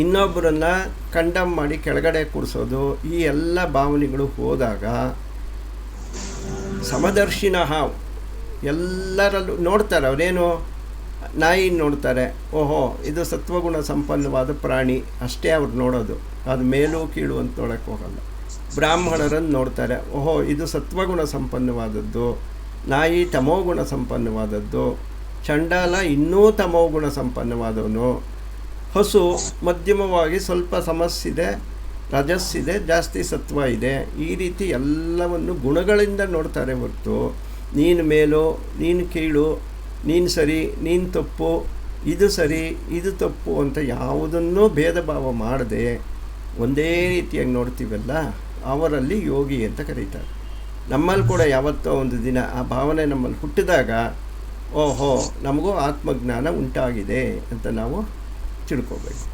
ಇನ್ನೊಬ್ಬರನ್ನು ಕಂಡಮ್ ಮಾಡಿ ಕೆಳಗಡೆ ಕೂರಿಸೋದು, ಈ ಎಲ್ಲ ಭಾವನೆಗಳು ಹೋದಾಗ ಸಮದರ್ಶಿನಃ ಎಲ್ಲರಲ್ಲೂ ನೋಡ್ತಾರೆ. ಅವರೇನು ನಾಯಿ ನೋಡ್ತಾರೆ, ಓಹೋ ಇದು ಸತ್ವಗುಣ ಸಂಪನ್ನವಾದ ಪ್ರಾಣಿ ಅಷ್ಟೇ ಅವ್ರು ನೋಡೋದು, ಅದು ಮೇಲೂ ಕೀಳು ಅಂತ ನೋಡೋಕ್ಕೆ ಹೋಗಲ್ಲ. ಬ್ರಾಹ್ಮಣರನ್ನು ನೋಡ್ತಾರೆ, ಓಹೋ ಇದು ಸತ್ವಗುಣ ಸಂಪನ್ನವಾದದ್ದು, ನಾಯಿ ತಮೋಗುಣ ಸಂಪನ್ನವಾದದ್ದು, ಚಂಡಾಲ ಇನ್ನೂ ತಮೋಗುಣ ಸಂಪನ್ನವಾದವನು, ಹಸು ಮಧ್ಯಮವಾಗಿ ಸ್ವಲ್ಪ ಸಮಸ್ಸಿದೆ, ರಜಸ್ಸಿದೆ, ಜಾಸ್ತಿ ಸತ್ವ ಇದೆ. ಈ ರೀತಿ ಎಲ್ಲವನ್ನು ಗುಣಗಳಿಂದ ನೋಡ್ತಾರೆ ಹೊರತು ನೀನು ಮೇಲು, ನೀನು ಕೀಳು, ನೀನು ಸರಿ, ನೀನು ತಪ್ಪು, ಇದು ಸರಿ, ಇದು ತಪ್ಪು ಅಂತ ಯಾವುದನ್ನೂ ಭೇದ ಭಾವ ಮಾಡದೆ ಒಂದೇ ರೀತಿಯಾಗಿ ನೋಡ್ತೀವಲ್ಲ, ಅವರಲ್ಲಿ ಯೋಗಿ ಅಂತ ಕರೀತಾರೆ. ನಮ್ಮಲ್ಲಿ ಕೂಡ ಯಾವತ್ತೋ ಒಂದು ದಿನ ಆ ಭಾವನೆ ನಮ್ಮಲ್ಲಿ ಹುಟ್ಟಿದಾಗ ಓಹೋ ನಮಗೂ ಆತ್ಮಜ್ಞಾನ ಉಂಟಾಗಿದೆ ಅಂತ ನಾವು ತಿಳ್ಕೋಬೇಕು.